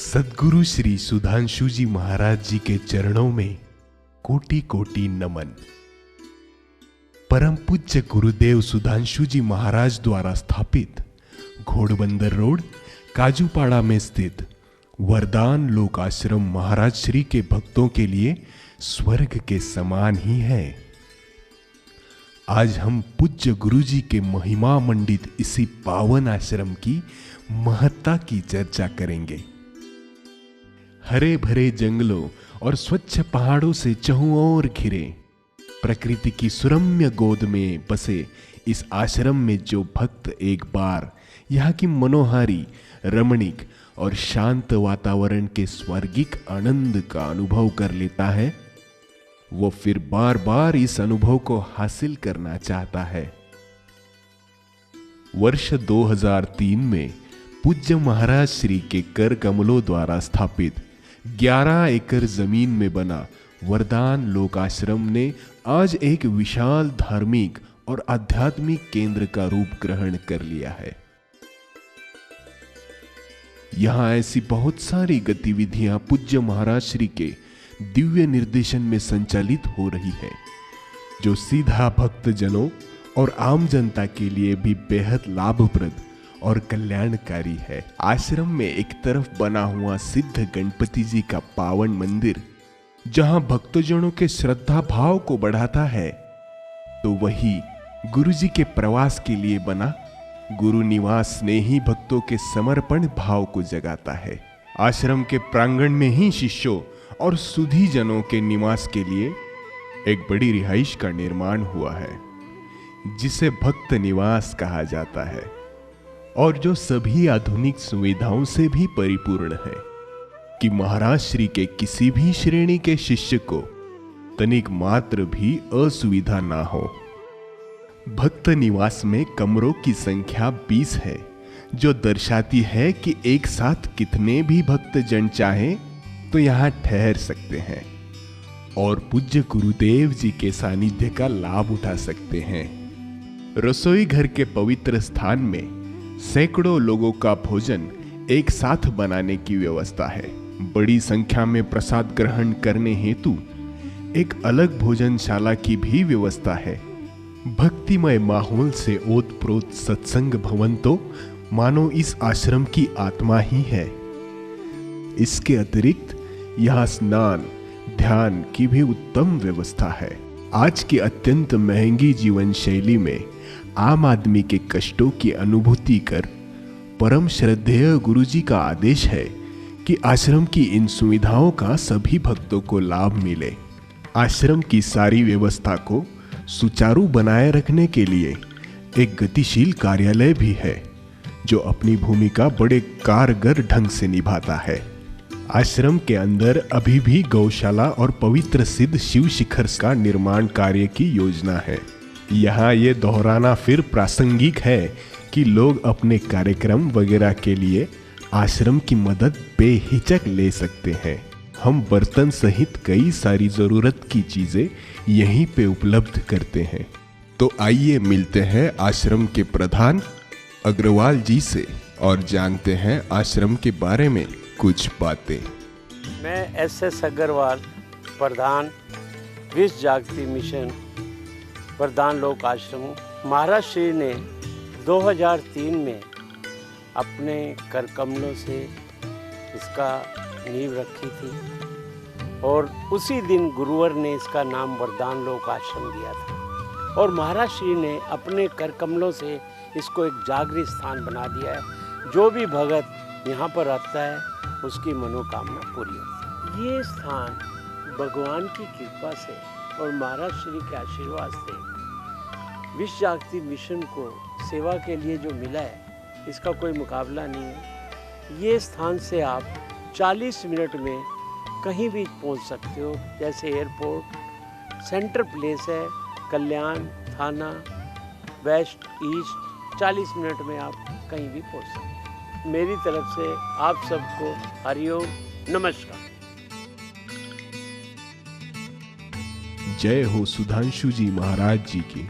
सद्गुरु श्री सुधांशु जी महाराज जी के चरणों में कोटि कोटि नमन। परम पूज्य गुरुदेव सुधांशु जी महाराज द्वारा स्थापित घोड़बंदर रोड काजूपाड़ा में स्थित वरदान लोक आश्रम महाराज श्री के भक्तों के लिए स्वर्ग के समान ही है। आज हम पूज्य गुरु जी के महिमा मंडित इसी पावन आश्रम की महत्ता की चर्चा करेंगे। हरे भरे जंगलों और स्वच्छ पहाड़ों से चहुओर घिरे प्रकृति की सुरम्य गोद में बसे इस आश्रम में जो भक्त एक बार यहाँ की मनोहारी, रमणीक और शांत वातावरण के स्वर्गिक आनंद का अनुभव कर लेता है, वो फिर बार बार इस अनुभव को हासिल करना चाहता है। वर्ष 2003 में पूज्य महाराज श्री के कर कमलों द्वारा स्थापित 11 एकड़ जमीन में बना वरदान लोक आश्रम ने आज एक विशाल धार्मिक और आध्यात्मिक केंद्र का रूप ग्रहण कर लिया है। यहां ऐसी बहुत सारी गतिविधियां पूज्य महाराज श्री के दिव्य निर्देशन में संचालित हो रही है, जो सीधा भक्तजनों और आम जनता के लिए भी बेहद लाभप्रद और कल्याणकारी है। आश्रम में एक तरफ बना हुआ सिद्ध गणपति जी का पावन मंदिर, जहां भक्तजनों के श्रद्धा भाव को बढ़ाता है, तो वही गुरु जी के प्रवास के लिए बना गुरु निवास ने ही भक्तों के समर्पण भाव को जगाता है। आश्रम के प्रांगण में ही शिष्यों और सुधी जनों के निवास के लिए एक बड़ी रिहाइश का निर्माण हुआ है, जिसे भक्त निवास कहा जाता है और जो सभी आधुनिक सुविधाओं से भी परिपूर्ण है कि महाराज श्री के किसी भी श्रेणी के शिष्य को तनिक मात्र भी असुविधा ना हो। भक्त निवास में कमरों की संख्या 20 है, जो दर्शाती है कि एक साथ कितने भी भक्त जन चाहे तो यहाँ ठहर सकते हैं और पूज्य गुरुदेव जी के सानिध्य का लाभ उठा सकते हैं। रसोई घर के पवित्र स्थान में सैकड़ों लोगों का भोजन एक साथ बनाने की व्यवस्था है। बड़ी संख्या में प्रसाद ग्रहण करने हेतु एक अलग भोजनशाला की भी व्यवस्था है। भक्तिमय माहौल से ओतप्रोत सत्संग भवन तो मानो इस आश्रम की आत्मा ही है। इसके अतिरिक्त यहाँ स्नान ध्यान की भी उत्तम व्यवस्था है। आज की अत्यंत महंगी जीवन शैली में आम आदमी के कष्टों की अनुभूति कर परम श्रद्धेय गुरु जी का आदेश है कि आश्रम की इन सुविधाओं का सभी भक्तों को लाभ मिले। आश्रम की सारी व्यवस्था को सुचारू बनाए रखने के लिए एक गतिशील कार्यालय भी है, जो अपनी भूमिका बड़े कारगर ढंग से निभाता है। आश्रम के अंदर अभी भी गौशाला और पवित्र सिद्ध शिव शिखर का निर्माण कार्य की योजना है। यहाँ ये दोहराना फिर प्रासंगिक है कि लोग अपने कार्यक्रम वगैरह के लिए आश्रम की मदद बेहिचक ले सकते हैं। हम बर्तन सहित कई सारी जरूरत की चीजें यहीं पे उपलब्ध करते हैं। तो आइए मिलते हैं आश्रम के प्रधान अग्रवाल जी से और जानते हैं आश्रम के बारे में कुछ बातें। मैं एस अग्रवाल, प्रधान विश्व जागृति मिशन वरदान लोक आश्रम। महाराज श्री ने 2003 में अपने कर कमलों से इसका नींव रखी थी और उसी दिन गुरुवर ने इसका नाम वरदान लोक आश्रम दिया था और महाराज श्री ने अपने कर कमलों से इसको एक जागृत स्थान बना दिया है। जो भी भगत यहाँ पर आता है उसकी मनोकामना पूरी होती है। ये स्थान भगवान की कृपा से और महाराज श्री के आशीर्वाद से विश्व जागृति मिशन को सेवा के लिए जो मिला है, इसका कोई मुकाबला नहीं है। ये स्थान से आप 40 मिनट में कहीं भी पहुंच सकते हो, जैसे एयरपोर्ट, सेंटर प्लेस है, कल्याण, थाना, वेस्ट, ईस्ट, 40 मिनट में आप कहीं भी पहुंच सकते हो। मेरी तरफ से आप सबको हरिओम, नमस्कार। जय हो सुधांशु जी महाराज जी की।